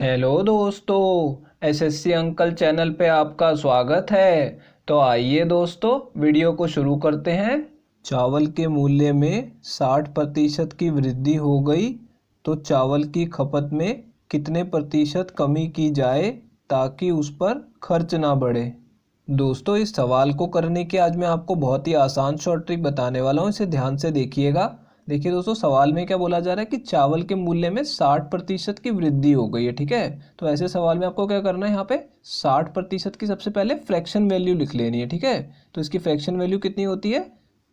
Hello दोस्तों, SSC uncle channel पे आपका स्वागत है। तो आइए दोस्तों, वीडियो को शुरू करते हैं। चावल के मूल्य में 60% की वृद्धि हो गई तो चावल की खपत में कितने प्रतिशत कमी की जाए ताकि उस पर खर्च ना बढ़े। दोस्तों, इस सवाल को करने की आज मैं आपको बहुत ही आसान शॉर्ट ट्रिक बताने वाला हूँ। इसे ध्यान से देखिएगा। देखिए दोस्तों, सवाल में क्या बोला जा रहा है कि चावल के मूल्य में 60% की वृद्धि हो गई है। ठीक है, तो ऐसे सवाल में आपको क्या करना है, यहाँ पे 60% की सबसे पहले फ्रैक्शन वैल्यू लिख लेनी है। ठीक है, तो इसकी फ्रैक्शन वैल्यू कितनी होती है,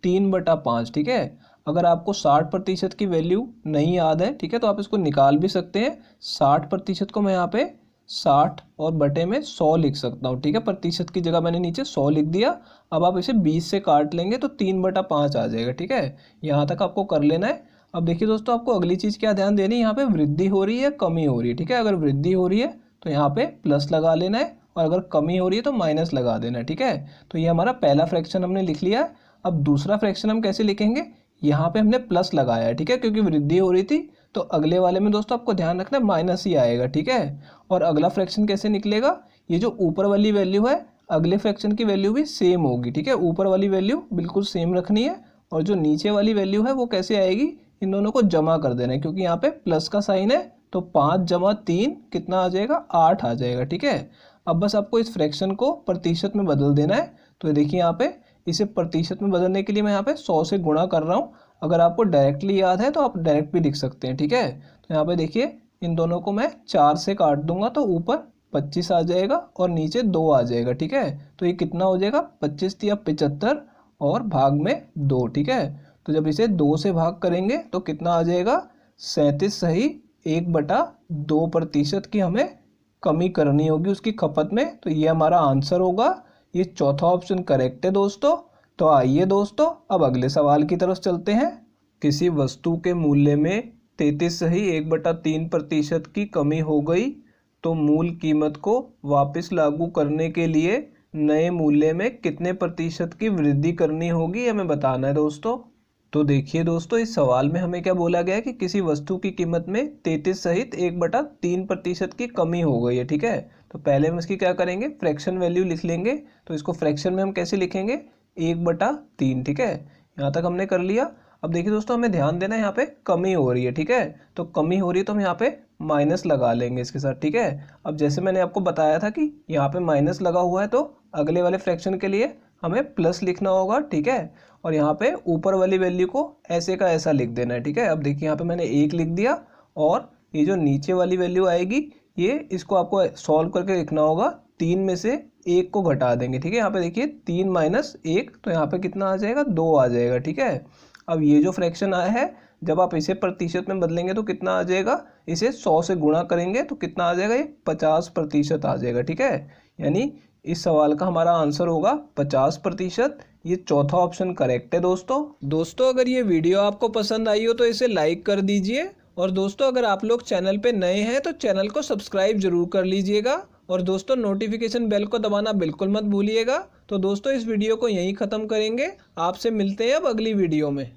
3/5। ठीक है, अगर आपको 60% की वैल्यू नहीं याद है, ठीक है, तो आप इसको निकाल भी सकते हैं। 60% को मैं यहाँ पे 60 और बटे में 100 लिख सकता हूँ। ठीक है, प्रतिशत की जगह मैंने नीचे 100 लिख दिया। अब आप इसे 20 से काट लेंगे तो 3/5 आ जाएगा। ठीक है, यहाँ तक आपको कर लेना है। अब देखिए दोस्तों, आपको अगली चीज़ क्या ध्यान देनी है, यहाँ पे वृद्धि हो रही है कमी हो रही है। ठीक है, अगर वृद्धि हो रही है तो यहाँ पे प्लस लगा लेना है और अगर कमी हो रही है तो माइनस लगा देना है। ठीक है, तो ये हमारा पहला फ्रैक्शन हमने लिख लिया है। अब दूसरा फ्रैक्शन हम कैसे लिखेंगे, यहाँ पे हमने प्लस लगाया है। ठीक है, क्योंकि वृद्धि हो रही थी, तो अगले वाले में दोस्तों आपको ध्यान रखना है माइनस ही आएगा। ठीक है, और अगला फ्रैक्शन कैसे निकलेगा, ये जो ऊपर वाली वैल्यू है अगले फ्रैक्शन की वैल्यू भी सेम होगी। ठीक है, ऊपर वाली वैल्यू बिल्कुल सेम रखनी है और जो नीचे वाली वैल्यू है वो कैसे आएगी, इन दोनों को जमा कर देना है क्योंकि यहाँ पे प्लस का साइन है। तो 5 + 3 कितना आ जाएगा, 8 आ जाएगा। ठीक है, अब बस आपको इस फ्रैक्शन को प्रतिशत में बदल देना है। तो देखिए यहाँ पे इसे प्रतिशत में बदलने के लिए मैं यहाँ पे 100 से गुणा कर रहा हूँ। अगर आपको डायरेक्टली याद है तो आप डायरेक्ट भी लिख सकते हैं। ठीक है, तो यहाँ पे देखिए इन दोनों को मैं 4 से काट दूंगा तो ऊपर 25 आ जाएगा और नीचे 2 आ जाएगा। ठीक है, तो ये कितना हो जाएगा, 25 या 75 और भाग में 2। ठीक है, तो जब इसे 2 से भाग करेंगे तो कितना आ जाएगा, 37 सही 1/2% की हमें कमी करनी होगी उसकी खपत में। तो ये हमारा आंसर होगा। ये चौथा ऑप्शन करेक्ट है दोस्तों। तो आइए दोस्तों, अब अगले सवाल की तरफ चलते हैं। किसी वस्तु के मूल्य में 33 सही 1/3% की कमी हो गई तो मूल कीमत को वापस लागू करने के लिए नए मूल्य में कितने प्रतिशत की वृद्धि करनी होगी, हमें बताना है दोस्तों। तो देखिए दोस्तों, इस सवाल में हमें क्या बोला गया है कि किसी वस्तु की कीमत में 33 सहित 1/3% की कमी हो गई है। ठीक है, तो पहले हम इसकी क्या करेंगे, फ्रैक्शन वैल्यू लिख लेंगे। तो इसको फ्रैक्शन में हम कैसे लिखेंगे, 1/3। ठीक है, यहाँ तक हमने कर लिया। अब देखिए दोस्तों, हमें ध्यान देना है यहाँ पे कमी हो रही है। ठीक है, तो कमी हो रही है तो हम यहाँ पे माइनस लगा लेंगे इसके साथ। ठीक है, अब जैसे मैंने आपको बताया था कि यहाँ पे माइनस लगा हुआ है तो अगले वाले फ्रैक्शन के लिए हमें प्लस लिखना होगा। ठीक है, और यहाँ पे ऊपर वाली वैल्यू को ऐसे का ऐसा लिख देना है। ठीक है, अब देखिए यहाँ पे मैंने 1 लिख दिया और ये जो नीचे वाली वैल्यू आएगी ये इसको आपको सॉल्व करके लिखना होगा। 3 में से 1 को घटा देंगे। ठीक है, यहाँ पे देखिए 3 - 1 तो यहाँ पे कितना आ जाएगा, 2 आ जाएगा। ठीक है, अब ये जो फ्रैक्शन आया है जब आप इसे प्रतिशत में बदलेंगे तो कितना आ जाएगा, इसे 100 से गुणा करेंगे तो कितना आ जाएगा, ये 50% आ जाएगा। ठीक है, यानी इस सवाल का हमारा आंसर होगा 50%। ये चौथा ऑप्शन करेक्ट है दोस्तों, अगर ये वीडियो आपको पसंद आई हो तो इसे लाइक कर दीजिए। और दोस्तों, अगर आप लोग चैनल पे नए हैं तो चैनल को सब्सक्राइब जरूर कर लीजिएगा। और दोस्तों, नोटिफिकेशन बेल को दबाना बिल्कुल मत भूलिएगा। तो दोस्तों, इस वीडियो को यहीं ख़त्म करेंगे। आपसे मिलते हैं अब अगली वीडियो में।